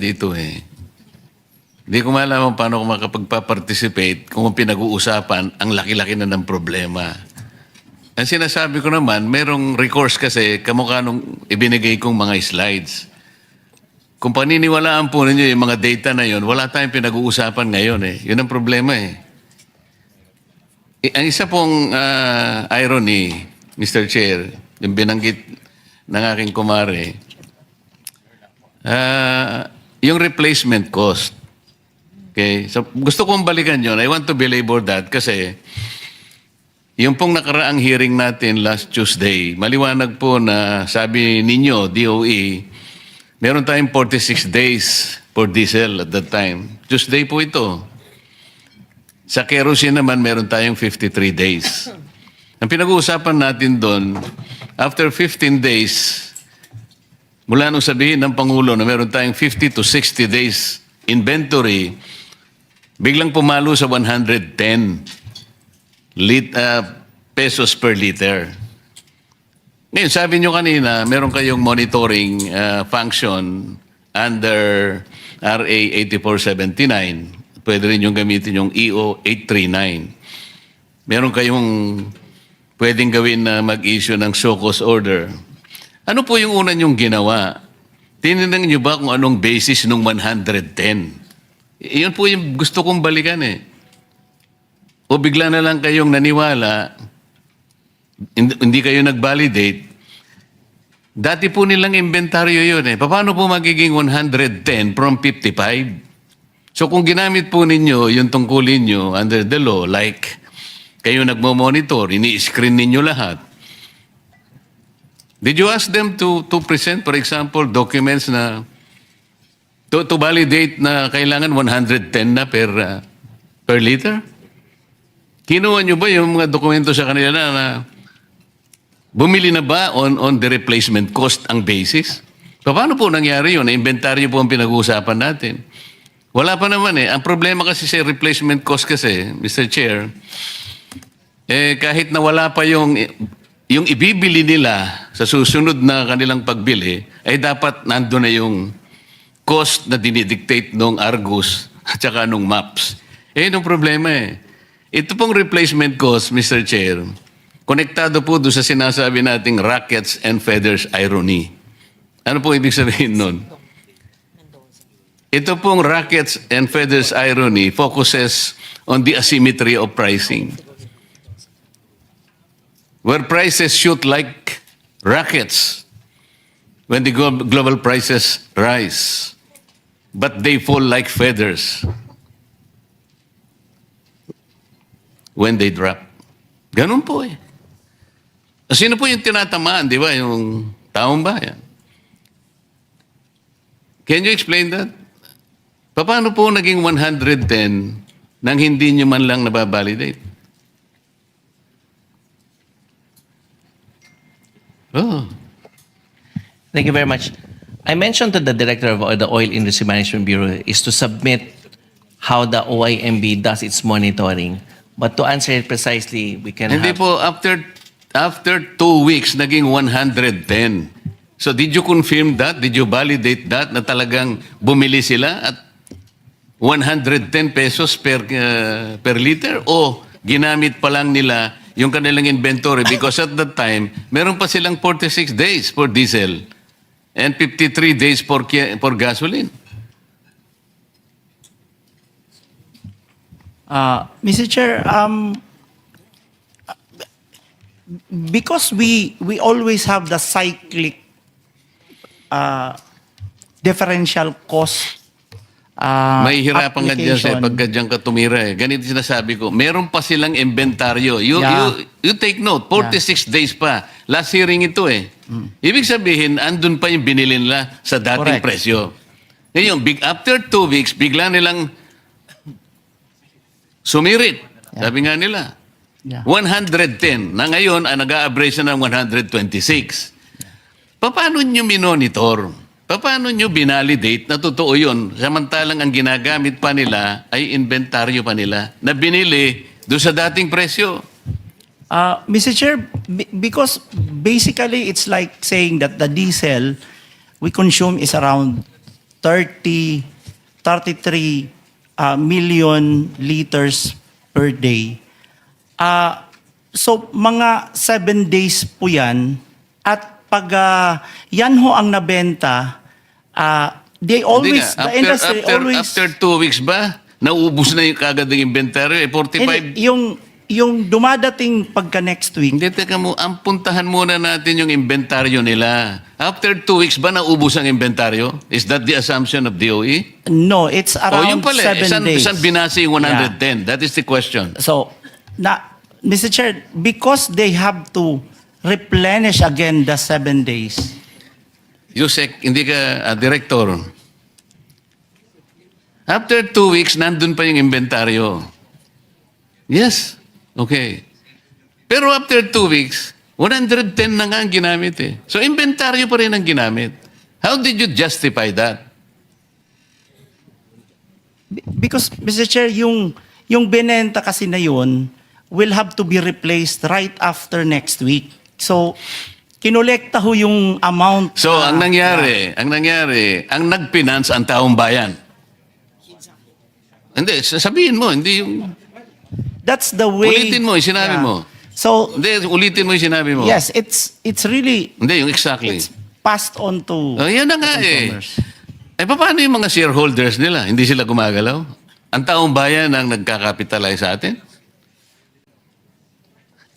dito eh. Hindi ko malaman paano ko makapagpa-participate kung pinag-uusapan ang laki-laki na ng problema. Ang sinasabi ko naman, merong recourse kasi kamukha nung ibinigay kong mga slides. Kung paniniwalaan po ninyo yung mga data na yun, wala tayong pinag-uusapan ngayon eh. Yun ang problema eh. Ang isa pong irony, Mr. Chair, yung binanggit ng aking kumare, yung replacement cost. Okay? So, gusto kong balikan yun. I want to belabor that kasi yung pong nakaraang hearing natin last Tuesday, maliwanag po na sabi ninyo, DOE, meron tayong 46 days for diesel at that time. Tuesday po ito. Sa kerosene naman, meron tayong 53 days. Ang pinag-uusapan natin doon, after 15 days, mula nung sabihin ng Pangulo na meron tayong 50 to 60 days inventory, biglang pumalo sa 110 pesos per liter. Ngayon, sabi nyo kanina, meron kayong monitoring function under RA 8479. Pwede rin yung gamitin yung EO 839. Meron kayong pwedeng gawin na mag-issue ng show cause order. Ano po yung una nyong ginawa? Tinignan nyo ba kung anong basis ng 110? Iyon po yung gusto kong balikan eh. O bigla na lang kayong naniwala, hindi kayo nag-validate. Dati po nilang inventaryo yun eh. Paano po magiging 110 from 55? So kung ginamit po ninyo yung tungkulin nyo under the law, like kayo nagmo-monitor, ini-screen ninyo lahat, did you ask them to present, for example, documents na to validate na kailangan 110 na per liter? Kinuha nyo ba yung mga dokumento sa kanila na bumili na ba on the replacement cost ang basis? Paano po nangyari yun? Na-inventaryo po ang pinag-uusapan natin. Wala pa naman eh. Ang problema kasi sa replacement cost kasi, Mr. Chair, kahit na wala pa yung ibibili nila sa susunod na kanilang pagbili, ay dapat nando na yung cost na dinidictate nung Argus at saka nung MAPS. Yun ang problema eh. Ito pong replacement cost, Mr. Chair, konektado po doon sa sinasabi nating rackets and feathers irony. Ano po ibig sabihin nun? Ito pong rackets and feathers irony focuses on the asymmetry of pricing. Where prices shoot like rockets when the global prices rise, but they fall like feathers when they drop. Ganun po eh. Sino po yung tinatamaan, di ba? Yung taong bayan. Can you explain that? Paano po naging 110 nang hindi nyo man lang nababalidate? Oh. Thank you very much. I mentioned to the director of the Oil Industry Management Bureau is to submit how the OIMB does its monitoring. But to answer it precisely, we can Hindi have... po, after 2 weeks, naging 110. So did you confirm that? Did you validate that na talagang bumili sila at 110 pesos per liter? O ginamit pa lang nila yung kanilang inventory because at that time, meron pa silang 46 days for diesel and 53 days for gasoline. Mr. Chair, because we always have the cyclic differential cost May hirapan nga dyan sa application. pagka dyan ka tumira eh. Ganito sinasabi ko, meron pa silang inventaryo. You take note, 46 days pa. Last hearing ito eh. Ibig sabihin, andun pa yung binili nila sa dating Correct. presyo. Ngayon, after 2 weeks, bigla nilang sumirit. Sabi nga nila, Yeah. 110. Na ngayon, nag-a-average na ng 126. Paano nyo minonitor? Paano nyo binalidate na totoo yun? Samantalang ang ginagamit pa nila ay inventaryo pa nila na binili doon sa dating presyo. Mr. Chair, because basically it's like saying that the diesel we consume is around 33 million liters per day. So mga 7 days po yan. At pag yan ho ang nabenta, they Hindi always, nga. the industry always... After 2 weeks ba, naubos na yung kagad ng inventory? 45... Hindi, yung dumadating pagka next week, Hindi, teka mo, ang puntahan muna natin yung inventaryo nila. After 2 weeks ba naubos ang inventaryo? Is that the assumption of DOE? no, it's Yun around pala, 7 days. Saan binasa yung 110? That is the question. So, Mr. Chair, because they have to replenish again the 7 days. Yusek, hindi ka director. After 2 weeks, nandun pa yung inventaryo. Yes. Okay. Pero after 2 weeks, 110 na nga ang ginamit eh. So, inventaryo pa rin ang ginamit. How did you justify that? Because, Mr. Chair, yung binenta kasi na yun will have to be replaced right after next week. So, kinolekta ho yung amount. So, ang nangyari, ang nag-finance ang taong bayan. Hindi, sabihin mo, hindi yung... That's the way... Ulitin mo yung sinabi mo. So, Hindi, ulitin mo yung sinabi mo. yes, it's really... Hindi, yung exactly. It's passed on to Oh, yan na nga eh. consumers. Paano yung mga shareholders nila? Hindi sila gumagalaw? Ang taong bayan ang nagkakapitalize sa atin?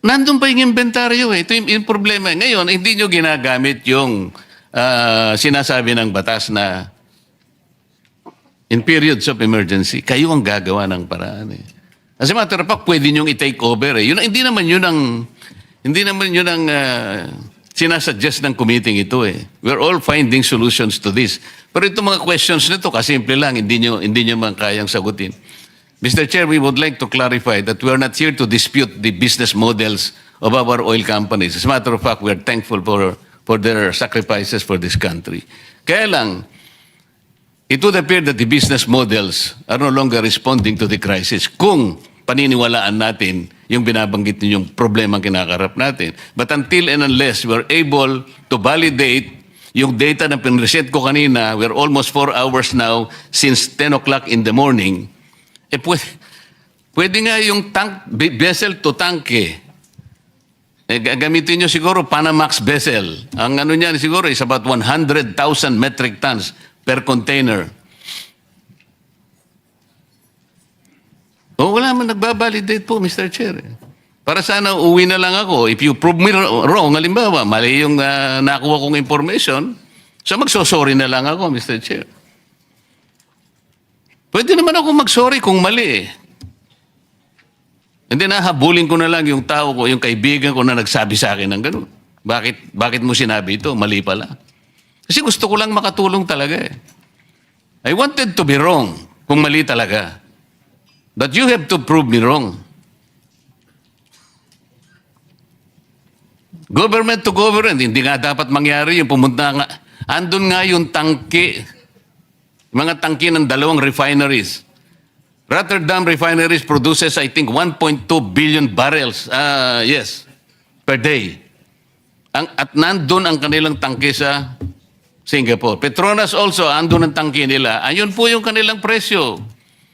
Nandun pa yung inventaryo eh. Ito yung problema. Ngayon, hindi nyo ginagamit yung sinasabi ng batas na in periods of emergency, kayo ang gagawa ng paraan eh. As a matter of fact, pwede nyo i-take over eh. Hindi naman yun ang sinasuggest ng committee ito eh. We're all finding solutions to this. Pero itong mga questions nito, kasimple lang, hindi nyo man kayang sagutin. Mr. Chair, we would like to clarify that we are not here to dispute the business models of our oil companies. As a matter of fact, we are thankful for their sacrifices for this country. Kaya lang, it would appear that the business models are no longer responding to the crisis kung paniniwalaan natin yung binabanggit ninyong problema kinakarap natin. But until and unless we're able to validate yung data na pinreset ko kanina, we're almost 4 hours now since 10 o'clock in the morning, pwede nga yung vessel to tank eh. Gamitin nyo siguro Panamax vessel. Ang ano niyan siguro is about 100,000 metric tons per container. Wala man nagbabalidate po, Mr. Chair. Para sana uwi na lang ako. If you prove me wrong, halimbawa, mali yung nakuha kong information, so magsosorry na lang ako, Mr. Chair. Pwede naman ako magsorry kung mali eh. Hindi na, habulin ko na lang yung tao ko, yung kaibigan ko na nagsabi sa akin ng gano'n. Bakit mo sinabi ito? Mali pala. Kasi gusto ko lang makatulong talaga eh. I wanted to be wrong kung mali talaga. But you have to prove me wrong. Government to government, hindi nga dapat mangyari yung pumunta nga. Andun nga yung tangke, mga tangke ng 2 refineries. Rotterdam refineries produces, I think, 1.2 billion barrels, per day. At nandun ang kanilang tangke sa Singapore. Petronas also, andun ang tangke nila. Ayun po yung kanilang presyo.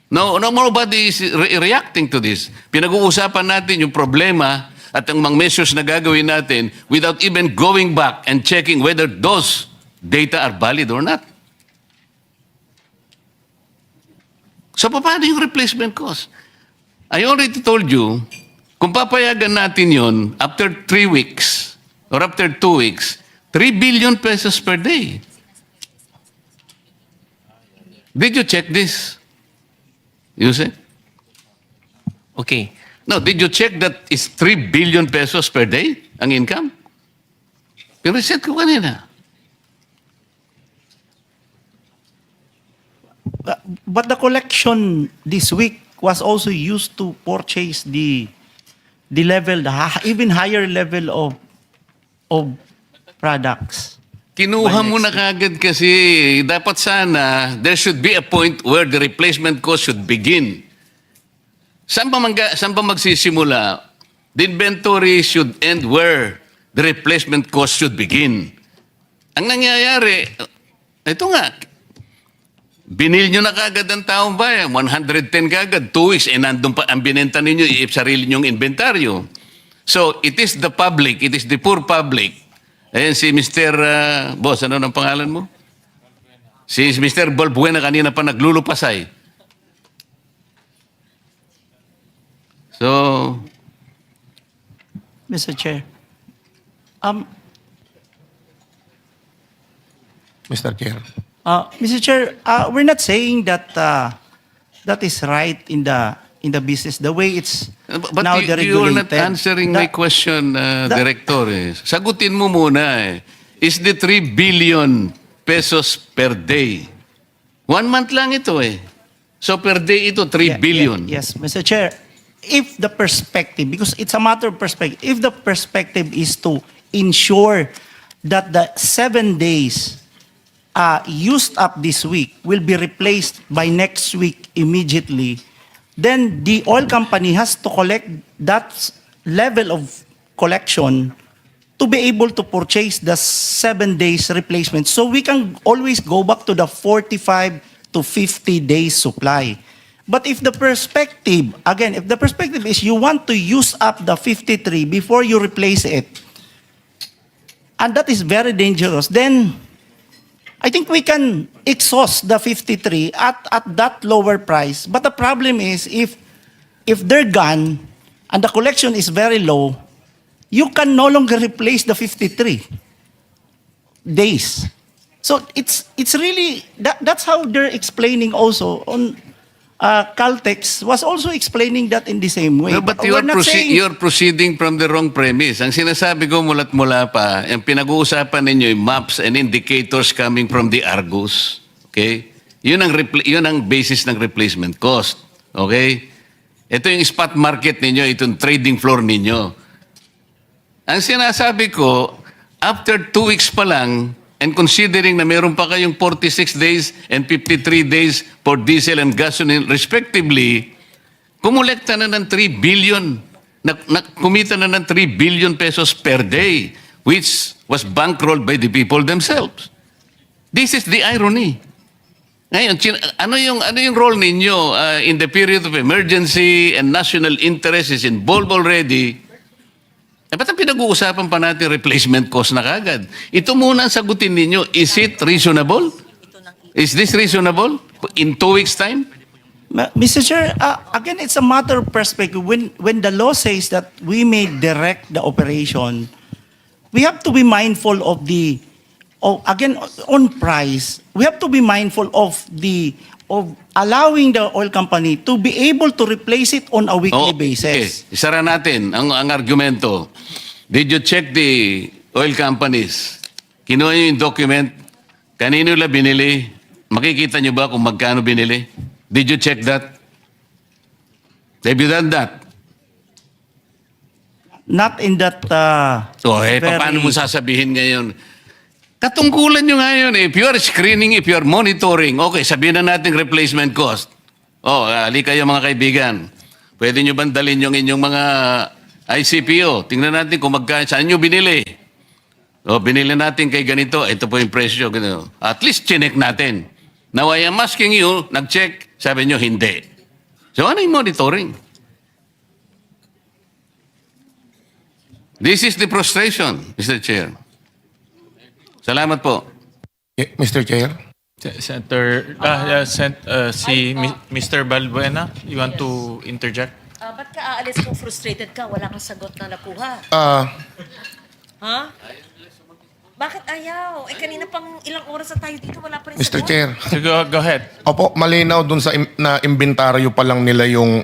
No, nobody is reacting to this. Pinag-uusapan natin yung problema at ang mga measures na gagawin natin without even going back and checking whether those data are valid or not. So, paano yung replacement cost? I already told you, kung papayagan natin yon after 3 weeks or after 2 weeks, 3 billion pesos per day. Did you check this? You say? Okay. No, did you check that it's 3 billion pesos per day ang income? Pireset ko kanina. But the collection this week was also used to purchase the level, even higher level of products. Kinuha mo na kagad kasi dapat sana there should be a point where the replacement cost should begin. Saan ba magsisimula? The inventory should end where the replacement cost should begin. Ang nangyayari, ito nga, Binil nyo na kagad ang taong bayan. 110 kagad. 2 weeks. Nandun pa ang binenta ninyo, sarili nyong inventaryo. So, it is the public. It is the poor public. Ayan si Mr. Boss, ano ang pangalan mo? Si Mr. Balbuena kanina pa naglulupasay. So, Mr. Chair. Mr. Chair. Mr. Chair, we're not saying that that is right in the business the way it's but now you are not deregulated. answering my question, Director. Sagutin mo muna. Is the 3 billion pesos per day? 1 month lang ito eh. So per day ito, 3 billion. Yes, Mr. Chair. If the perspective, because it's a matter of perspective, if the perspective is to ensure that the 7 days used up this week will be replaced by next week immediately, then the oil company has to collect that level of collection to be able to purchase the 7 days replacement. So we can always go back to the 45 to 50 days supply. But if the perspective, again, if the perspective is you want to use up the 53 before you replace it, and that is very dangerous, then I think we can exhaust the 53 at that lower price. But the problem is if they're gone and the collection is very low, you can no longer replace the 53 days. So it's really that's how they're explaining also on Caltex was also explaining that in the same way. No, but we're not saying you're proceeding from the wrong premise. Ang sinasabi ko mula't mula pa, ang pinag-uusapan ninyo yung maps and indicators coming from the Argus. Okay? Yun ang basis ng replacement cost. Okay? Ito yung spot market ninyo, itong trading floor ninyo. Ang sinasabi ko, after 2 weeks pa lang, and considering na meron pa kayong 46 days and 53 days for diesel and gasoline respectively, kumulekta na ng 3 billion, kumita na ng 3 billion pesos per day, which was bankrolled by the people themselves. This is the irony. Ngayon, ano yung role ninyo in the period of emergency and national interest is involved already? Ba't ang pinag-uusapan pa natin replacement cost na kagad? Ito muna ang sagutin ninyo. Is it reasonable? Is this reasonable? In 2 weeks' time? Mr. Chair, again, it's a matter of perspective. When the law says that we may direct the operation, we have to be mindful of again, on price, we have to be mindful of allowing the oil company to be able to replace it on a weekly basis. Okay. Isara natin ang argumento. Did you check the oil companies? Kinuha nyo yung document? Kanino nila binili? Makikita nyo ba kung magkano binili? Did you check that? Have you done that? Not in that Paano mo sasabihin ngayon? Katungkulan nyo ngayon eh. If you are screening, if you are monitoring, okay, sabihin na natin replacement cost. Ali kayo mga kaibigan. Pwede nyo bandalin yung inyong mga ICPO. Tingnan natin kung saan nyo binili. Binili natin kay ganito. Ito po yung presyo. Ganito. At least chinek natin. Now I am asking you, nag-check, sabi nyo hindi. So ano yung monitoring? This is the frustration, Mr. Chair. Salamat po. Mr. Chair. Senator, Mr. Balbuena, you want to interject? Ba't ka aalis kung frustrated ka? Wala kang sagot na nakuha. Ha? Bakit ayaw? Kanina pang ilang oras na tayo dito, wala pa rin Mr. sagot. Chair. So go ahead. Opo, malinaw dun sa na inventaryo pa lang nila yung